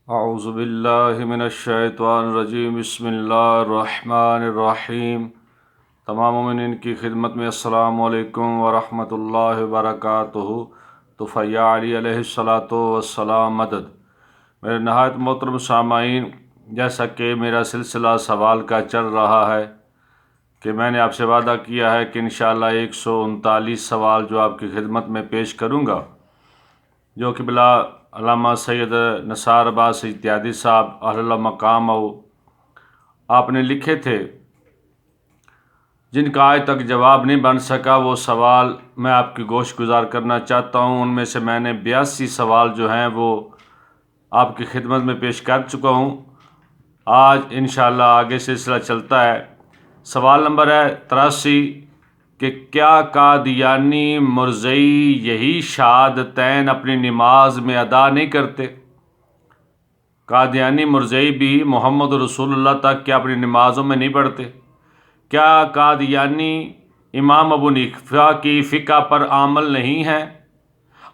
اعوذ باللہ من الشیطان الرجیم، بسم اللہ الرحمن الرحیم۔ تمام مومنین کی خدمت میں السلام علیکم ورحمۃ اللہ وبرکاتہ۔ تو فیا علی علیہ الصلاۃ والسلام مدد۔ میرے نہایت محترم سامعین، جیسا کہ میرا سلسلہ سوال کا چل رہا ہے کہ میں نے آپ سے وعدہ کیا ہے کہ انشاءاللہ 139 سوال جو آپ کی خدمت میں پیش کروں گا، جو کہ بلا علامہ سید نثار عباس اجتہادی صاحب اہل اللہ مقام آپ نے لکھے تھے، جن کا آج تک جواب نہیں بن سکا، وہ سوال میں آپ کی گوش گزار کرنا چاہتا ہوں۔ ان میں سے میں نے 82 سوال جو ہیں وہ آپ کی خدمت میں پیش کر چکا ہوں۔ آج انشاءاللہ آگے سلسلہ چلتا ہے۔ سوال نمبر ہے 83 کہ کیا قادیانی مرزئی یہی شہادتین اپنی نماز میں ادا نہیں کرتے؟ قادیانی مرزئی بھی محمد رسول اللہ تک کیا اپنی نمازوں میں نہیں پڑھتے؟ کیا قادیانی امام ابو حنیفہ کی فقہ پر عمل نہیں ہیں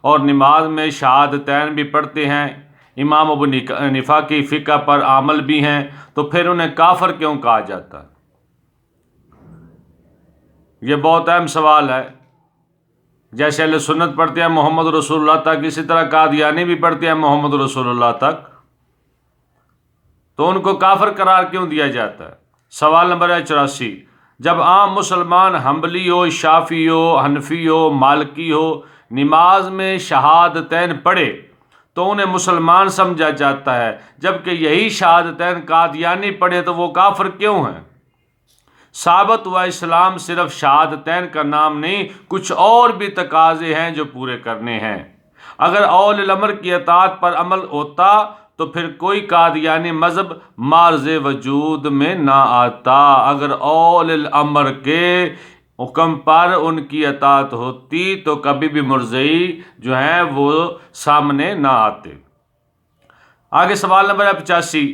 اور نماز میں شہادتین بھی پڑھتے ہیں، امام ابو حنیفہ کی فقہ پر عمل بھی ہیں، تو پھر انہیں کافر کیوں کہا جاتا ہے؟ یہ بہت اہم سوال ہے۔ جیسے اہل سنت پڑھتے ہیں محمد رسول اللہ تک، اسی طرح قادیانی بھی پڑھتے ہیں محمد رسول اللہ تک، تو ان کو کافر قرار کیوں دیا جاتا ہے؟ سوال نمبر ہے 84 جب عام مسلمان حنبلی ہو، شافعی ہو، حنفی ہو، مالکی ہو نماز میں شہادتین پڑھے تو انہیں مسلمان سمجھا جاتا ہے، جبکہ یہی شہادتین قادیانی پڑھے تو وہ کافر کیوں ہیں؟ ثابت ہوا اسلام صرف شہادتین کا نام نہیں، کچھ اور بھی تقاضے ہیں جو پورے کرنے ہیں۔ اگر اول الامر کی اطاعت پر عمل ہوتا تو پھر کوئی قادیانی مذہب معرض وجود میں نہ آتا۔ اگر اول الامر کے حکم پر ان کی اطاعت ہوتی تو کبھی بھی مرزئی جو ہیں وہ سامنے نہ آتے۔ آگے سوال نمبر 85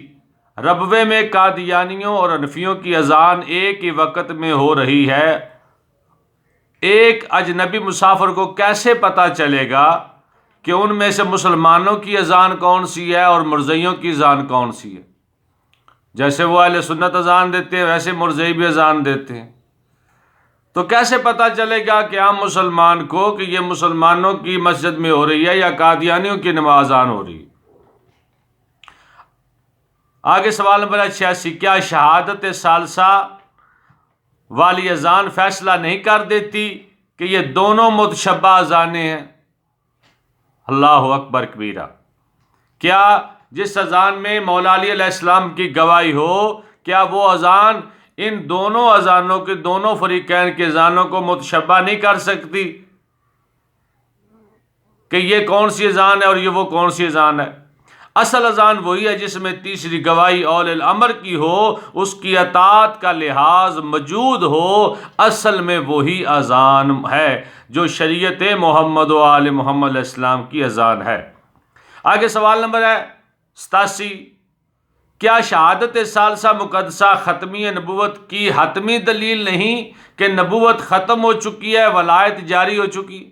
ربوے میں قادیانیوں اور حنفیوں کی اذان ایک ہی وقت میں ہو رہی ہے، ایک اجنبی مسافر کو کیسے پتہ چلے گا کہ ان میں سے مسلمانوں کی اذان کون سی ہے اور مرزئیوں کی اذان کون سی ہے؟ جیسے وہ اہل سنت اذان دیتے ہیں ویسے مرزئی بھی اذان دیتے ہیں، تو کیسے پتہ چلے گا کہ عام مسلمان کو کہ یہ مسلمانوں کی مسجد میں ہو رہی ہے یا قادیانیوں کی نماز اذان ہو رہی ہے؟ آگے سوال نمبر 86 کیا شہادت ثالثہ والی اذان فیصلہ نہیں کر دیتی کہ یہ دونوں متشبہ اذانیں ہیں؟ اللہ اکبر کبیرہ۔ کیا جس اذان میں مولا علی علیہ السلام کی گواہی ہو، کیا وہ اذان ان دونوں اذانوں کے دونوں فریقین کے اذانوں کو متشبہ نہیں کر سکتی کہ یہ کون سی اذان ہے اور یہ وہ کون سی اذان ہے؟ اصل اذان وہی ہے جس میں تیسری گواہی اول الامر کی ہو، اس کی اطاعت کا لحاظ موجود ہو، اصل میں وہی اذان ہے جو شریعت محمد و آل محمد علیہ السلام کی اذان ہے۔ آگے سوال نمبر ہے 87 کیا شہادت ثالثہ مقدسہ ختمی نبوت کی حتمی دلیل نہیں کہ نبوت ختم ہو چکی ہے، ولایت جاری ہو چکی؟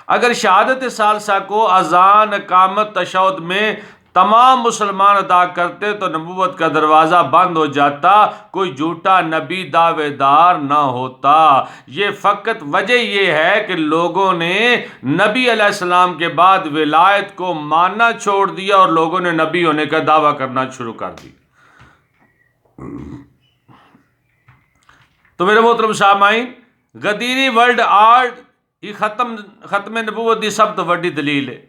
اگر شہادت ثالثہ کو اذان، اقامت، تشہد میں تمام مسلمان ادا کرتے تو نبوت کا دروازہ بند ہو جاتا، کوئی جھوٹا نبی دعوے دار نہ ہوتا۔ یہ فقط وجہ یہ ہے کہ لوگوں نے نبی علیہ السلام کے بعد ولایت کو ماننا چھوڑ دیا اور لوگوں نے نبی ہونے کا دعویٰ کرنا شروع کر دی۔ تو میرے محترم سامعین، غدیری ورلڈ آرٹ یہ ختم نبوت دی سب تو وڈی دلیل ہے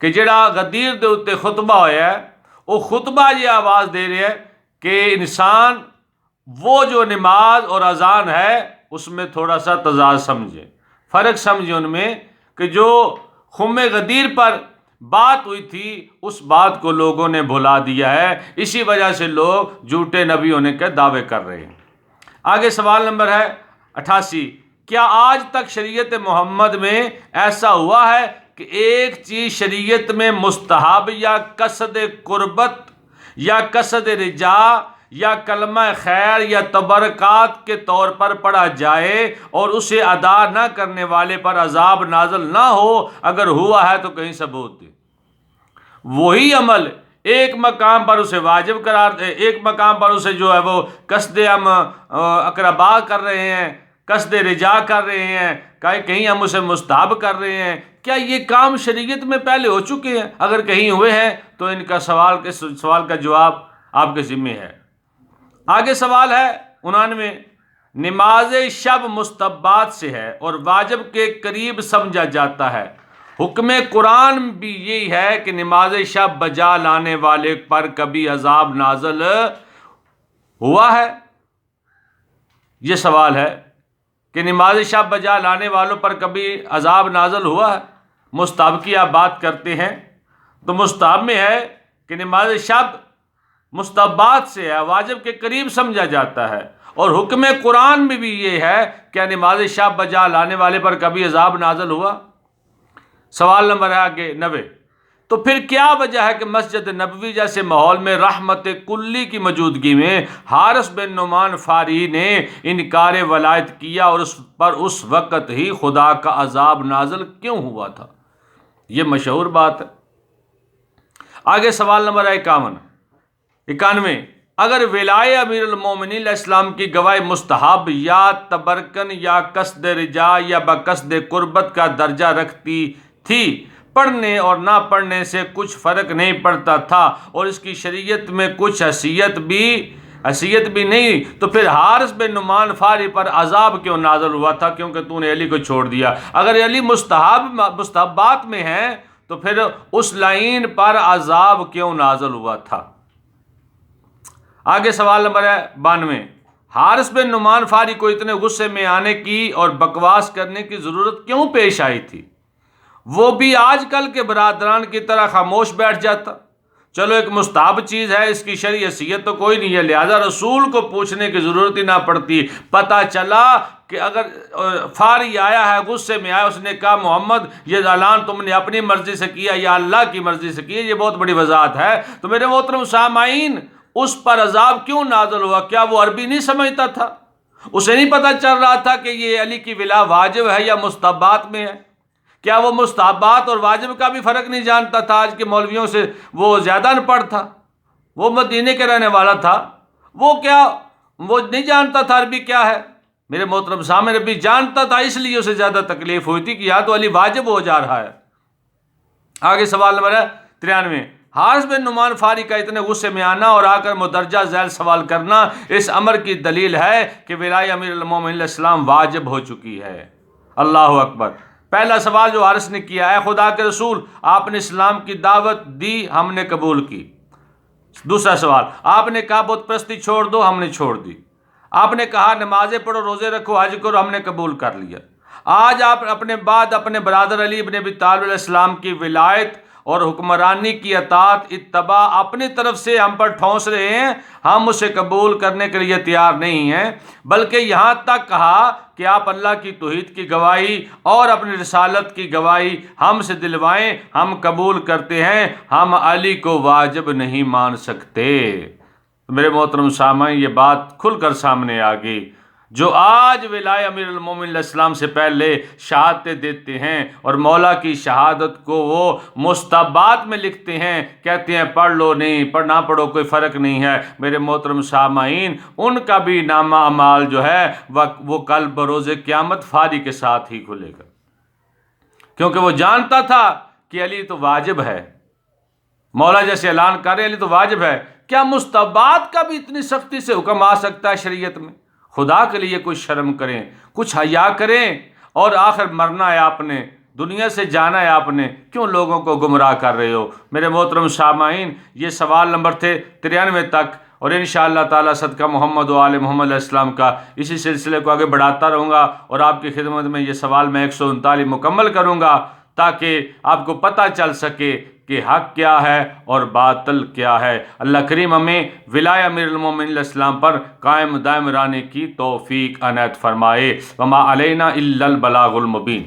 کہ جڑا غدیر دے اتنے خطبہ ہویا ہے، وہ خطبہ یہ آواز دے رہے ہے کہ انسان وہ جو نماز اور اذان ہے اس میں تھوڑا سا تضاد سمجھے، فرق سمجھے ان میں، کہ جو خم غدیر پر بات ہوئی تھی اس بات کو لوگوں نے بھلا دیا ہے، اسی وجہ سے لوگ جھوٹے نبی ہونے کے دعوے کر رہے ہیں۔ آگے سوال نمبر ہے 88 کیا آج تک شریعت محمد میں ایسا ہوا ہے کہ ایک چیز شریعت میں مستحب یا قصد قربت یا قصد رجا یا کلمہ خیر یا تبرکات کے طور پر پڑھا جائے اور اسے ادا نہ کرنے والے پر عذاب نازل نہ ہو؟ اگر ہوا ہے تو کہیں ثبوت دے۔ وہی عمل ایک مقام پر اسے واجب قرار دے، ایک مقام پر اسے جو ہے وہ قصد ہم اقربا کر رہے ہیں، قصد رجا کر رہے ہیں، کہیں ہم اسے مستحب کر رہے ہیں. کیا یہ کام شریعت میں پہلے ہو چکے ہیں؟ اگر کہیں ہوئے ہیں تو ان کا سوال کا جواب آپ کے ذمہ ہے. آگے سوال ہے 99. نماز شب مستحبات سے ہے اور واجب کے قریب سمجھا جاتا ہے. حکم قرآن بھی یہی ہے کہ نماز شب بجا لانے والے پر کبھی عذاب نازل ہوا ہے؟ یہ سوال ہے کہ نماز شب بجا لانے والوں پر کبھی عذاب نازل ہوا ہے. مستحب کی آپ بات کرتے ہیں تو مستحب میں ہے کہ نماز شب مستحبات سے ہے، واجب کے قریب سمجھا جاتا ہے، اور حکم قرآن میں بھی یہ ہے کہ نماز شب بجا لانے والے پر کبھی عذاب نازل ہوا. سوال نمبر ہے آگے 90. تو پھر کیا وجہ ہے کہ مسجد نبوی جیسے ماحول میں رحمت کلی کی موجودگی میں حارث بن نعمان فاری نے انکار ولایت کیا اور اس پر اس وقت ہی خدا کا عذاب نازل کیوں ہوا تھا؟ یہ مشہور بات ہے. آگے سوال نمبر ہے 91. اگر ولائے امیر المومنین علیہ السلام کی گواہی مستحب یا تبرکن یا قصد رجا یا بقصد قربت کا درجہ رکھتی تھی، پڑھنے اور نہ پڑھنے سے کچھ فرق نہیں پڑتا تھا اور اس کی شریعت میں کچھ حیثیت بھی نہیں، تو پھر حارث بن نعمان فاری پر عذاب کیوں نازل ہوا تھا؟ کیونکہ تو نے علی کو چھوڑ دیا. اگر علی مستحبات میں ہیں تو پھر اس لائن پر عذاب کیوں نازل ہوا تھا؟ آگے سوال نمبر ہے 92. حارث بن نعمان فاری کو اتنے غصے میں آنے کی اور بکواس کرنے کی ضرورت کیوں پیش آئی تھی؟ وہ بھی آج کل کے برادران کی طرح خاموش بیٹھ جاتا. چلو ایک مستحب چیز ہے، اس کی شرعی حیثیت تو کوئی نہیں ہے، لہذا رسول کو پوچھنے کی ضرورت ہی نہ پڑتی. پتہ چلا کہ اگر فاری آیا ہے، غصے میں آیا، اس نے کہا محمد یہ اعلان تم نے اپنی مرضی سے کیا یا اللہ کی مرضی سے کیا؟ یہ بہت بڑی وضاحت ہے. تو میرے محترم سامعین، اس پر عذاب کیوں نازل ہوا؟ کیا وہ عربی نہیں سمجھتا تھا؟ اسے نہیں پتہ چل رہا تھا کہ یہ علی کی ولا واجب ہے یا مستحبات میں ہے؟ کیا وہ مستحبات اور واجب کا بھی فرق نہیں جانتا تھا؟ آج کے مولویوں سے وہ زیادہ ان پڑھ تھا، وہ مدینے کے رہنے والا تھا، وہ نہیں جانتا تھا عربی کیا ہے؟ میرے محترم سامنے عربی جانتا تھا، اس لیے اسے زیادہ تکلیف ہوئی تھی کہ یہاں تو علی واجب ہو جا رہا ہے. آگے سوال نمبر ہے 93. حارث بن نعمان فاری کا اتنے غصے میں آنا اور آ کر مدرجہ ذیل سوال کرنا اس امر کی دلیل ہے کہ ولایت امیر المومنین علیہ السلام واجب ہو چکی ہے. اللہ اکبر. پہلا سوال جو حارث نے کیا ہے، خدا کے رسول آپ نے اسلام کی دعوت دی، ہم نے قبول کی. دوسرا سوال، آپ نے کہا بت پرستی چھوڑ دو، ہم نے چھوڑ دی. آپ نے کہا نمازیں پڑھو، روزے رکھو، حج کرو، ہم نے قبول کر لیا. آج آپ اپنے بعد اپنے برادر علی ابن ابی طالب علیہ السلام کی ولایت اور حکمرانی کی اطاعت اتباع اپنی طرف سے ہم پر ٹھونس رہے ہیں. ہم اسے قبول کرنے کے لیے تیار نہیں ہیں، بلکہ یہاں تک کہا کہ آپ اللہ کی توحید کی گواہی اور اپنی رسالت کی گواہی ہم سے دلوائیں، ہم قبول کرتے ہیں، ہم علی کو واجب نہیں مان سکتے. میرے محترم سامعین، یہ بات کھل کر سامنے آ گئی. جو آج ولایت امیر المومنین علیہ السلام سے پہلے شہادتیں دیتے ہیں اور مولا کی شہادت کو وہ مستحبات میں لکھتے ہیں، کہتے ہیں پڑھ لو، نہیں پڑھنا پڑھو کوئی فرق نہیں ہے. میرے محترم سامعین، ان کا بھی نامہ اعمال جو ہے وہ کل بروز قیامت فاری کے ساتھ ہی کھلے گا، کیونکہ وہ جانتا تھا کہ علی تو واجب ہے. مولا جیسے اعلان کر رہے علی تو واجب ہے، کیا مستحبات کا بھی اتنی سختی سے حکم آ سکتا ہے شریعت میں؟ خدا کے لیے کچھ شرم کریں، کچھ حیا کریں. اور آخر مرنا ہے آپ نے، دنیا سے جانا ہے آپ نے، کیوں لوگوں کو گمراہ کر رہے ہو؟ میرے محترم سامعین، یہ سوال نمبر تھے 93 تک، اور انشاءاللہ تعالی صدقہ محمد و آل محمد علیہ السلام کا اسی سلسلے کو آگے بڑھاتا رہوں گا، اور آپ کی خدمت میں یہ سوال میں 139 مکمل کروں گا تاکہ آپ کو پتہ چل سکے کہ حق کیا ہے اور باطل کیا ہے. اللہ کریم ہمیں ولایت امیر المومنین علیہ السلام پر قائم دائم رہنے کی توفیق عنایت فرمائے. وما علینا الا البلاغ المبین.